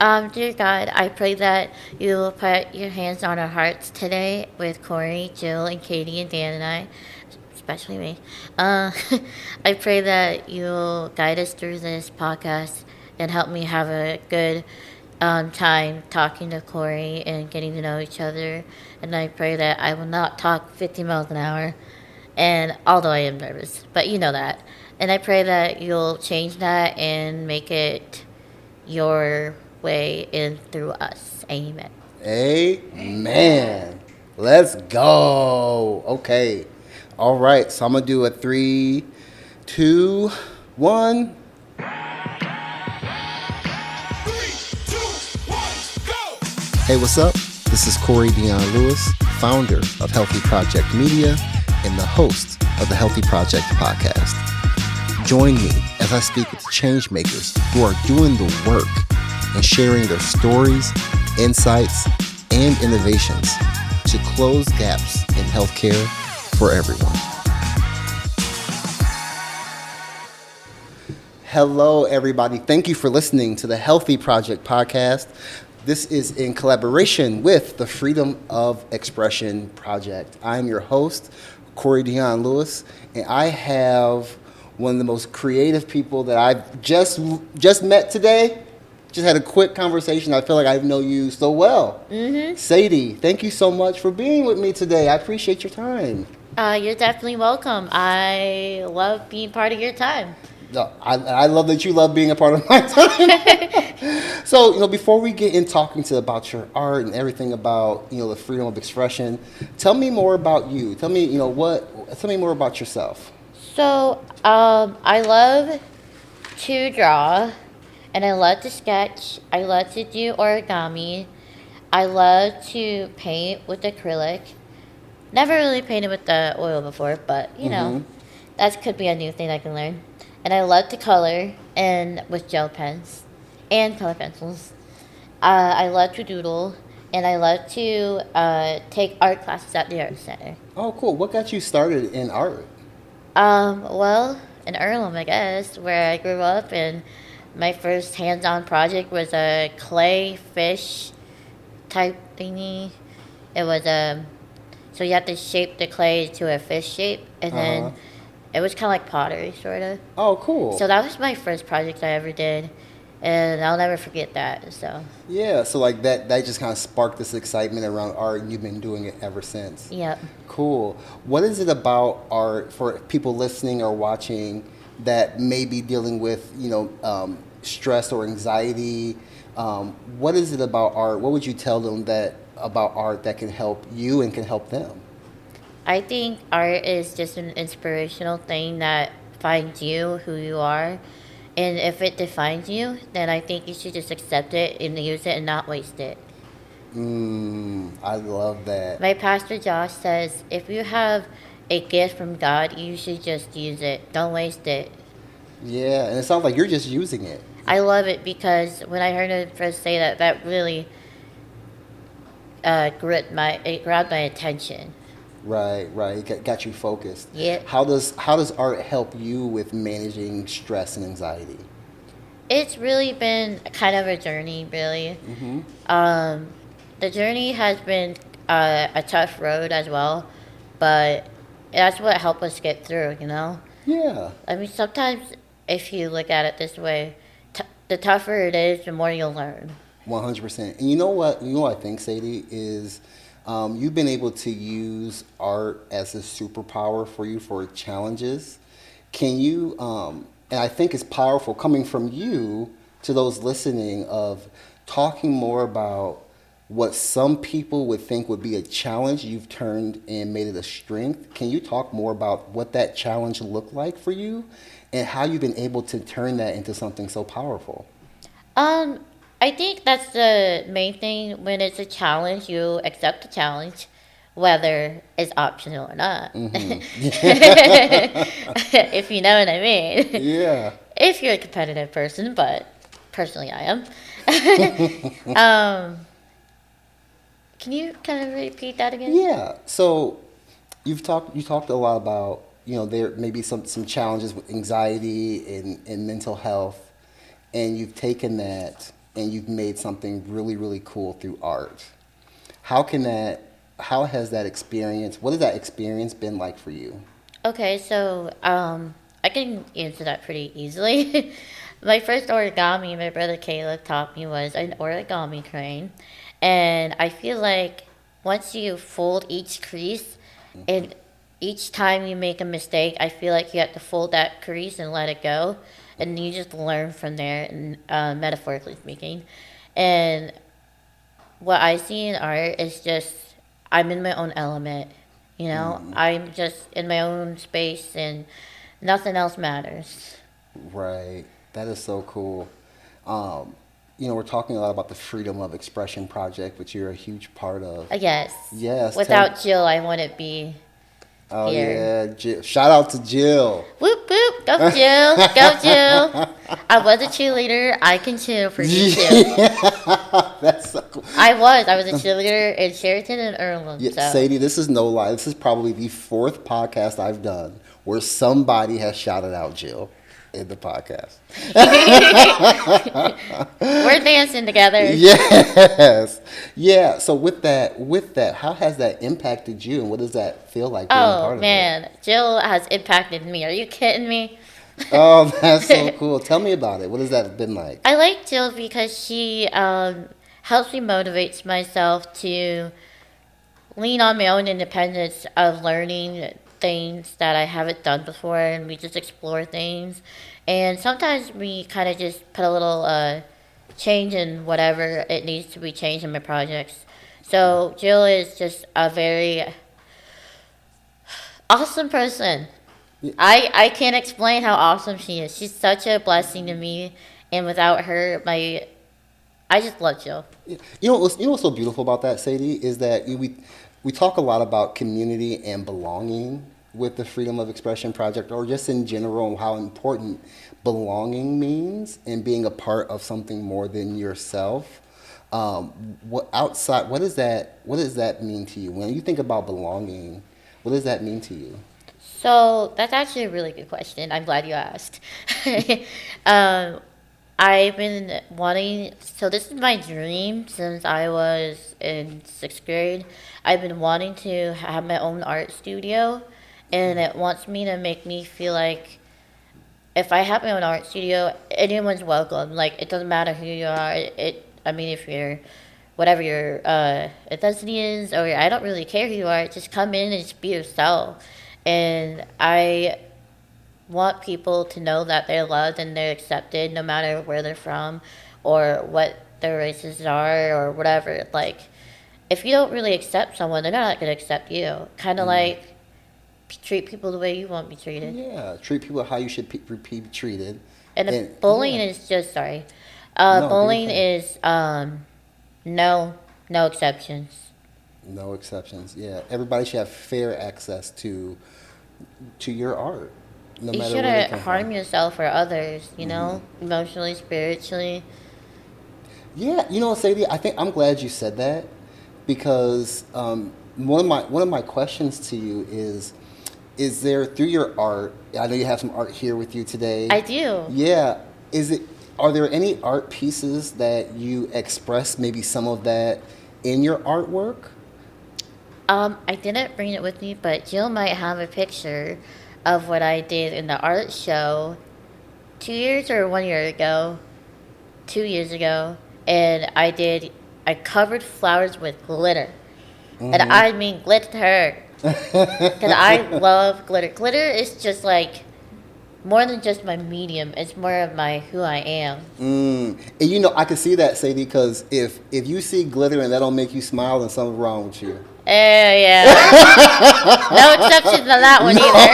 Dear God, I pray that you will put your hands on our hearts today with Corey, Jill, and Katie, and Dan and I, especially me. Uh, I pray that you'll guide us through this podcast and help me have a good time talking to Corey and getting to know each other. And I pray that I will not talk 50 miles an hour. And although I am nervous, but you know that. And I pray that you'll change that and make it your way in through us. Amen. Amen. Let's go. Okay. All right. So I'm gonna do a 3, 2, 1. Hey, what's up? This is Corey Dion Lewis, founder of Healthy Project Media and the host of the Healthy Project podcast. Join me as I speak with change makers who are doing the work and sharing their stories, insights, and innovations to close gaps in healthcare for everyone. Hello, everybody. Thank you for listening to the Healthy Project podcast. This is in collaboration with the Freedom of Expression Project. I'm your host, Corey Dion Lewis, and I have one of the most creative people that I've just met today. Just had a quick conversation. I feel like I know you so well. Sadie, thank you so much for being with me today. I appreciate your time. You're definitely welcome. I love being part of your time. No, I love that you love being a part of my time. So, before we get in talking about your art and everything about, the freedom of expression, tell me more about you. Tell me, tell me more about yourself. So, I love to draw, and I love to sketch. I love to do origami. I love to paint with acrylic. Never really painted with the oil before, but, that could be a new thing I can learn. And I love to color and with gel pens and color pencils. I love to doodle, and I love to take art classes at the art center. Oh, cool. What got you started in art? Well, in Earlham, I guess, where I grew up, and my first hands-on project was a clay fish type thingy. It was so you have to shape the clay to a fish shape, and then it was kind of like pottery, sort of. Oh, cool. So that was my first project I ever did, and I'll never forget that. So. Yeah, so like that just kind of sparked this excitement around art, and you've been doing it ever since. Yep. Cool. What is it about art for people listening or watching that may be dealing with, stress or anxiety? What is it about art? What would you tell them about art that can help you and can help them? I think art is just an inspirational thing that finds you, who you are. And if it defines you, then I think you should just accept it and use it and not waste it. I love that. My pastor Josh says, if you have a gift from God, you should just use it. Don't waste it. Yeah, and it sounds like you're just using it. I love it because when I heard him first say that, that really grabbed my attention. Right. It got you focused. Yeah. How does art help you with managing stress and anxiety? It's really been kind of a journey, really. The journey has been a tough road as well, but that's what helped us get through, Yeah. I mean, sometimes if you look at it this way, the tougher it is, the more you'll learn. 100%. And you know what I think, Sadie, is you've been able to use art as a superpower for you for challenges. Can you, and I think it's powerful coming from you to those listening of talking more about what some people would think would be a challenge you've turned and made it a strength. Can you talk more about what that challenge looked like for you and how you've been able to turn that into something so powerful? I think that's the main thing. When it's a challenge, you accept the challenge, whether it's optional or not. If you know what I mean. Yeah. If you're a competitive person, but personally I am. Can you kind of repeat that again? Yeah. So you talked a lot about, there may be some challenges with anxiety and mental health, and you've taken that and you've made something really, really cool through art. How can that, how has that experience, what has that experience been like for you? Okay, so I can answer that pretty easily. My first origami my brother Caleb taught me was an origami crane. And I feel like once you fold each crease and each time you make a mistake, I feel like you have to fold that crease and let it go. And you just learn from there, metaphorically speaking. And what I see in art is just I'm in my own element. You know, I'm just in my own space and nothing else matters. Right. That is so cool. Um, we're talking a lot about the Freedom of Expression Project, which you're a huge part of. Yes. Yes. Without Jill, I wouldn't be Oh here. yeah, shout out to Jill. Whoop whoop, go Jill, go Jill. I was a cheerleader. I can cheer for you too. That's so cool. I was a cheerleader in Sheraton and Earlham. Yeah, So Sadie, this is no lie. This is probably the fourth podcast I've done where somebody has shouted out Jill in the podcast. we're dancing together. Yes. Yeah. So with that, how has that impacted you and what does that feel like being a Oh part of it? man, Jill has impacted me. Are you kidding me? Oh, that's so cool. Tell me about it. What has that been like? I like Jill because she helps me motivate myself to lean on my own independence of learning things that I haven't done before, and we just explore things. And sometimes we kind of just put a little change in whatever it needs to be changed in my projects. So Jill is just a very awesome person. I can't explain how awesome she is. She's such a blessing to me, and without her, I just love Jill. You know what's so beautiful about that, Sadie, is that we talk a lot about community and belonging with the Freedom of Expression Project, or just in general, and how important belonging means and being a part of something more than yourself. What does that mean to you when you think about belonging? What does that mean to you? So that's actually a really good question. I'm glad you asked. um, I've been wanting, so this is my dream since I was in sixth grade. I've been wanting to have my own art studio, and it wants me to make me feel like if I have my own art studio, anyone's welcome. Like, it doesn't matter who you are. I mean, if you're, whatever your ethnicity is, or I don't really care who you are, just come in and just be yourself. And I want people to know that they're loved and they're accepted no matter where they're from or what their races are or whatever. Like, if you don't really accept someone, they're not going to accept you. Kind of like treat people the way you want to be treated. Yeah, treat people how you should be treated. And the And bullying yeah, is just, sorry, no, do your bullying thing. is no, no exceptions. No exceptions. Yeah, everybody should have fair access to your art, no You matter where they shouldn't come from. harm yourself or others, you know, emotionally, spiritually. Yeah, Sadie, I think I'm glad you said that because one of my questions to you is there through your art? I know you have some art here with you today. I do. Yeah, are there any art pieces that you express maybe some of that in your artwork? I didn't bring it with me, but Jill might have a picture of what I did in the art show 2 years or 1 year ago, 2 years ago, and I covered flowers with glitter, and I mean glitter, because I love glitter. Glitter is just like more than just my medium; it's more of my who I am. And I can see that, Sadie, because if you see glitter and that don't make you smile, then something's wrong with you. Yeah, no exceptions on that one either.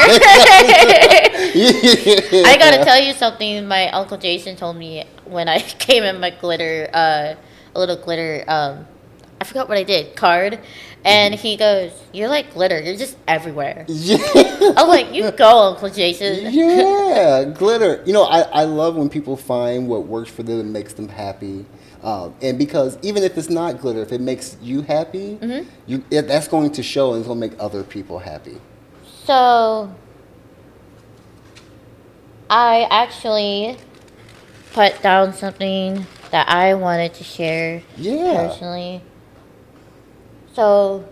I gotta tell you something. My uncle Jason told me when I came in my glitter, a little glitter. I forgot what I did. Card, and he goes, "You're like glitter. You're just everywhere." Yeah. I'm like, "You go, Uncle Jason." Yeah, glitter. I love when people find what works for them and makes them happy. And because even if it's not glitter, if it makes you happy, that's going to show and it's going to make other people happy. So I actually put down something that I wanted to share Yeah. personally. So,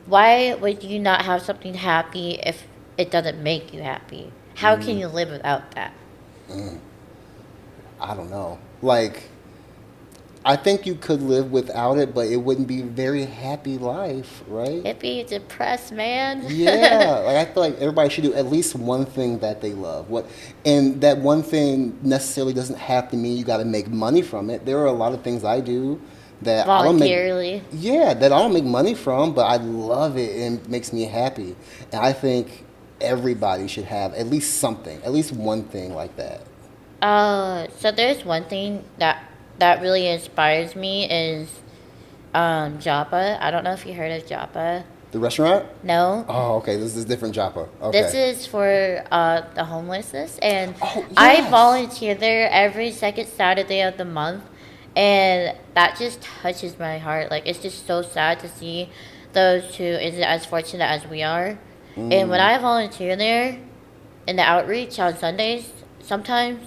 why would you not have something happy if it doesn't make you happy? How can Mm, you live without that? mm, I don't know. Like, I think you could live without it, but it wouldn't be a very happy life, right? It'd be depressed, man. Yeah, like I feel like everybody should do at least one thing that they love. What, and that one thing necessarily doesn't have to mean you got to make money from it. There are a lot of things I do that I don't make, Voluntarily. yeah, that I don't make money from, but I love it and it makes me happy. And I think everybody should have at least something, at least one thing like that. So there's one thing that really inspires me is Joppa. I don't know if you heard of Joppa. The restaurant? No. Oh, okay. This is different Joppa. This Okay. is for the homelessness, and Oh, I yes. volunteer there every second Saturday of the month, and that just touches my heart. Like, it's just so sad to see those who isn't as fortunate as we are. And when Mm, I volunteer there in the outreach on Sundays, sometimes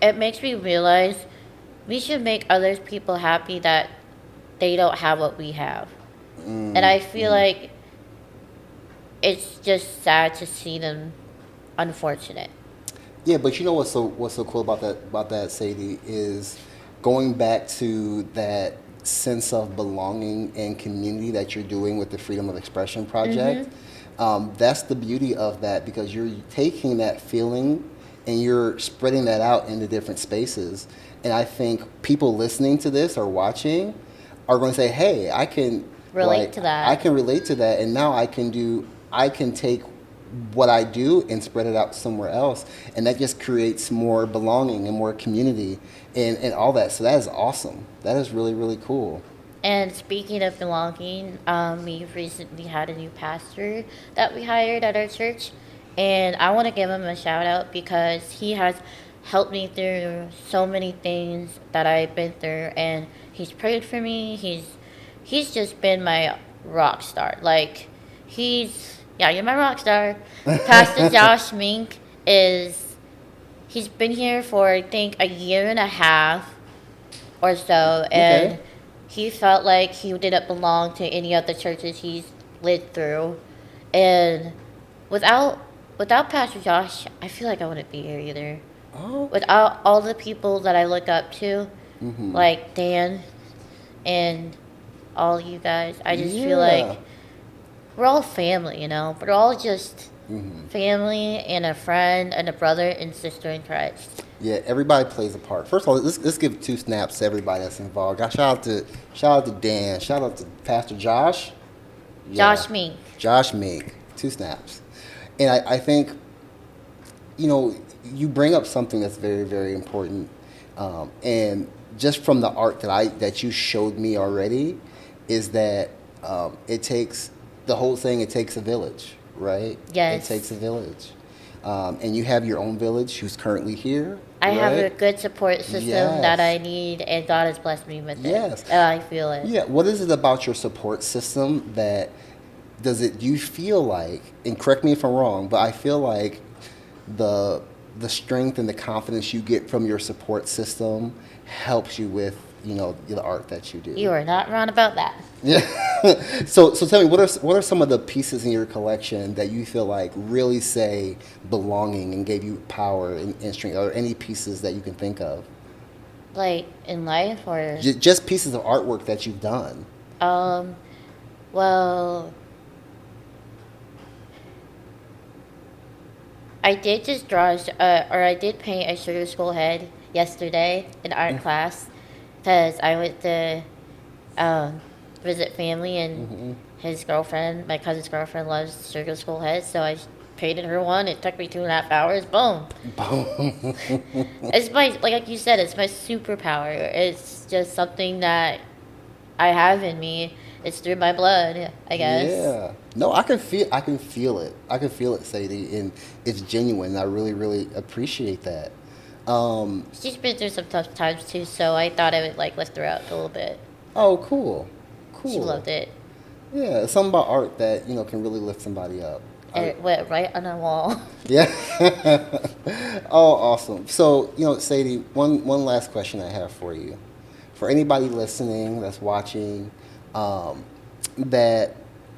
it makes me realize we should make other people happy that they don't have what we have. And I feel mm. like it's just sad to see them unfortunate. Yeah, but you know what's so cool about that Sadie is going back to that sense of belonging and community that you're doing with the Freedom of Expression project. That's the beauty of that because you're taking that feeling and you're spreading that out into different spaces. And I think people listening to this or watching are going to say, "Hey, I can Relate to I that. can relate to that, and now I can take what I do and spread it out somewhere else, and that just creates more belonging and more community and all that. So that is awesome. That is really really cool. And speaking of belonging, we've recently had a new pastor that we hired at our church, and I want to give him a shout out because he has helped me through so many things that I've been through, and he's prayed for me. He's just been my rock star. Like, yeah, you're my rock star. Pastor Josh Mink is he's been here for I think a year and a half or so, Okay. and he felt like he didn't belong to any of the churches he's lived through, and without without Pastor Josh, I feel like I wouldn't be here either. Okay. Without all the people that I look up to, Mm-hmm. like Dan and all you guys, I just feel Yeah. like we're all family, you know. We're all just Mm-hmm. family and a friend and a brother and sister in Christ. Yeah. Everybody plays a part. First of all, let's give two snaps to everybody that's involved. Shout out to Dan. Shout out to Pastor Josh. Yeah. Josh Mink. Josh Meek. Two snaps. And I think you know, you bring up something that's very, very important, and just from the art that you showed me already, is that it takes the whole thing. It takes a village, right? It takes Yes. a village, and you have your own village who's currently here, I have a right? good support system that Yes, I need, and God has blessed me with it. yes, And I feel it. yeah. What is it about your support system that does it? Do you feel like? And correct me if I'm wrong, but I feel like the the strength and the confidence you get from your support system helps you with the art that you do. You are not wrong about that. Yeah. So tell me, what are some of the pieces in your collection that you feel like really say belonging and gave you power and strength? Are there any pieces that you can think of? Like in life, or Just pieces of artwork that you've done. um, well, I did just or I did paint a sugar skull head yesterday in art class, because I went to um, visit family, and Hmm. his girlfriend, my cousin's girlfriend, loves sugar skull heads, so I painted her one. It took me 2.5 hours. Boom. It's my like you said, it's my superpower. It's just something that I have in me. It's through my blood, I guess. Yeah. No, I can feel it. I can feel it, Sadie, and it's genuine. I really, really appreciate that. Um, She's been through some tough times too, so I thought I would like lift her up a little bit. oh, cool. She Cool. loved it. Yeah, it's something about art that, can really lift somebody up. And I, it went right on the wall. yeah. Oh, awesome. So, Sadie, one last question I have for you. for anybody listening that's watching, that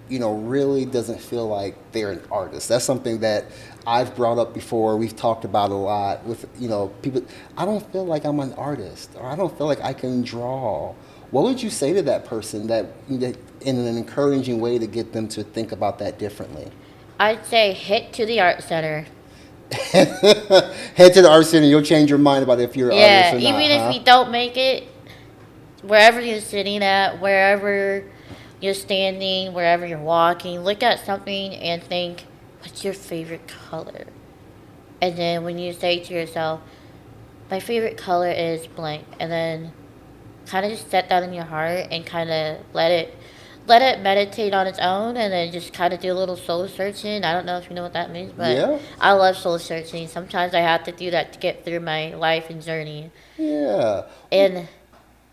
really doesn't feel like they're an artist. That's something that I've brought up before. We've talked about a lot with people. I don't feel like I'm an artist, or I don't feel like I can draw. What would you say to that person that in an encouraging way to get them to think about that differently? I'd say head to the art center. Head to the art center, you'll change your mind about if you're an artist or not. Yeah, even if you don't make it, wherever you're sitting at, wherever you're standing, wherever you're walking, look at something and think, what's your favorite color? And then when you say to yourself, my favorite color is blank, and then kind of just set that in your heart and kind of let it meditate on its own, and then just kind of do a little soul searching. I don't know if you know what that means, but Yeah. I love soul searching. Sometimes I have to do that to get through my life and journey. Yeah. And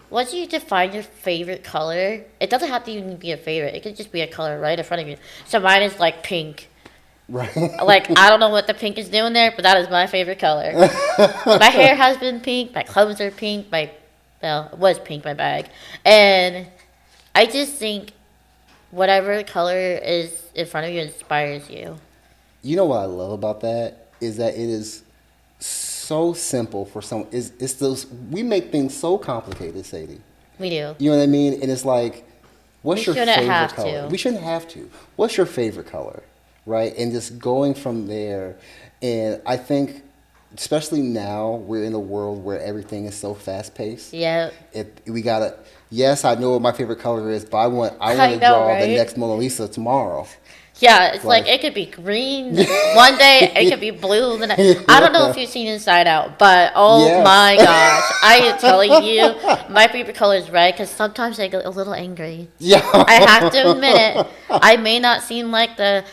once you define your favorite color, it doesn't have to even be a favorite. It could just be a color right in front of you. So mine is like pink. Right. Like, I don't know what the pink is doing there, but that is my favorite color. My hair has been pink. My clothes are pink. It was pink, my bag. And I just think whatever color is in front of you inspires you. You know what I love about that is that it is so simple for some. It's those we make things so complicated, Sadie. We do. You know what I mean? And it's like, what's We your shouldn't favorite have color? to. We shouldn't have to. What's your favorite color, right? And just going from there. And I think, especially now, we're in a world where everything is so fast paced. Yeah. We gotta. Yes, I know what my favorite color is, but I want I to know, draw the right? next Mona Lisa tomorrow. Yeah, it's like it could be green one day, it could be blue the next. I don't know if you've seen Inside Out, but oh Yes. my gosh, I am telling you, my favorite color is red because sometimes I get a little angry. Yeah. I have to admit it. I may not seem like the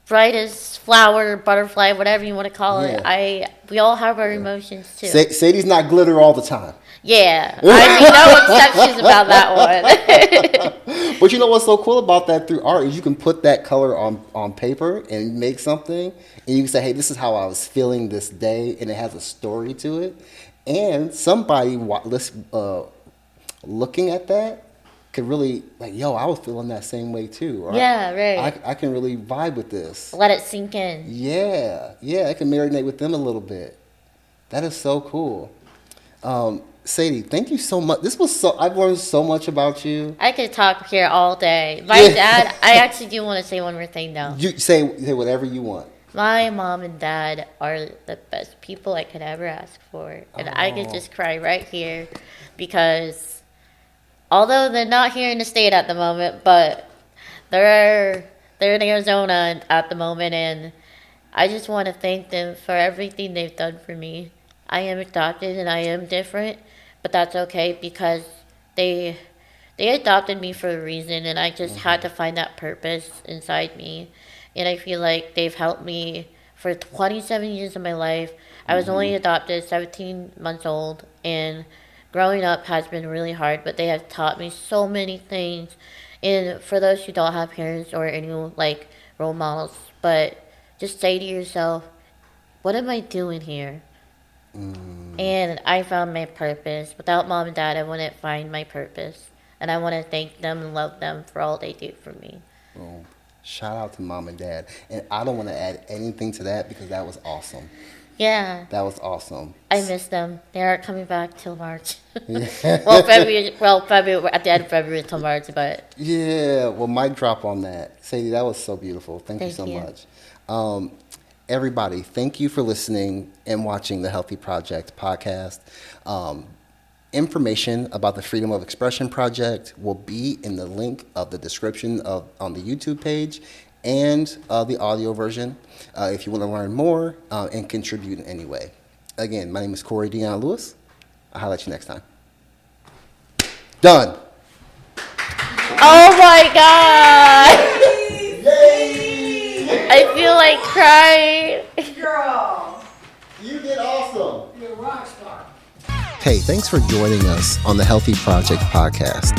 brightest flower, butterfly, whatever you want to call it. Yeah. We all have our emotions too. Sadie's not glitter all the time. Yeah, I mean, no exceptions about that one. But you know what's so cool about that through art is you can put that color on paper and make something, and you can say, hey, this is how I was feeling this day, and it has a story to it. And somebody looking at that could really, like, yo, I was feeling that same way too. Or Yeah, right. I can really vibe with this. Let it sink in. Yeah, I can marinate with them a little bit. That is so cool. Sadie, thank you so much. I've learned so much about you. I could talk here all day. My dad, I actually do want to say one more thing now. You say whatever you want. My mom and dad are the best people I could ever ask for. And I could just cry right here because although they're not here in the state at the moment, but they're in Arizona at the moment, and I just want to thank them for everything they've done for me. I am adopted and I am different, but that's okay because they adopted me for a reason, and I just had to find that purpose inside me. And I feel like they've helped me for 27 years of my life. I was only adopted 17 months old, and growing up has been really hard, but they have taught me so many things. And for those who don't have parents or any like role models, but just say to yourself, what am I doing here? And I found my purpose. Without mom and dad, I wouldn't find my purpose. And I want to thank them and love them for all they do for me. Well, shout out to mom and dad. And I don't want to add anything to that because that was awesome. Yeah. That was awesome. I miss them. They aren't coming back till March. February at the end of February till March, but Yeah, well, mic drop on that. Sadie, that was so beautiful. Thank you so Thank you. much. Everybody, thank you for listening and watching the Healthy Project podcast. Information about the Freedom of Expression Project will be in the link of the description on the YouTube page and the audio version if you want to learn more and contribute in any way. Again, my name is Corey Dion Lewis. I'll holler at you next time. Done. oh my god! I feel like crying. Girl, You did awesome. you're a rock star. Hey, thanks for joining us on the Healthy Project podcast.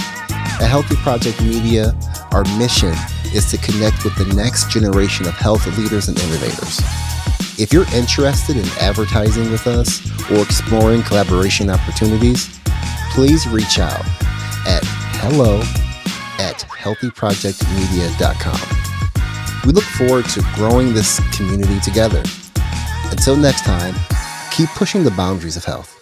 At Healthy Project Media, our mission is to connect with the next generation of health leaders and innovators. If you're interested in advertising with us or exploring collaboration opportunities, please reach out at hello@healthyprojectmedia.com. We look forward to growing this community together. Until next time, keep pushing the boundaries of health.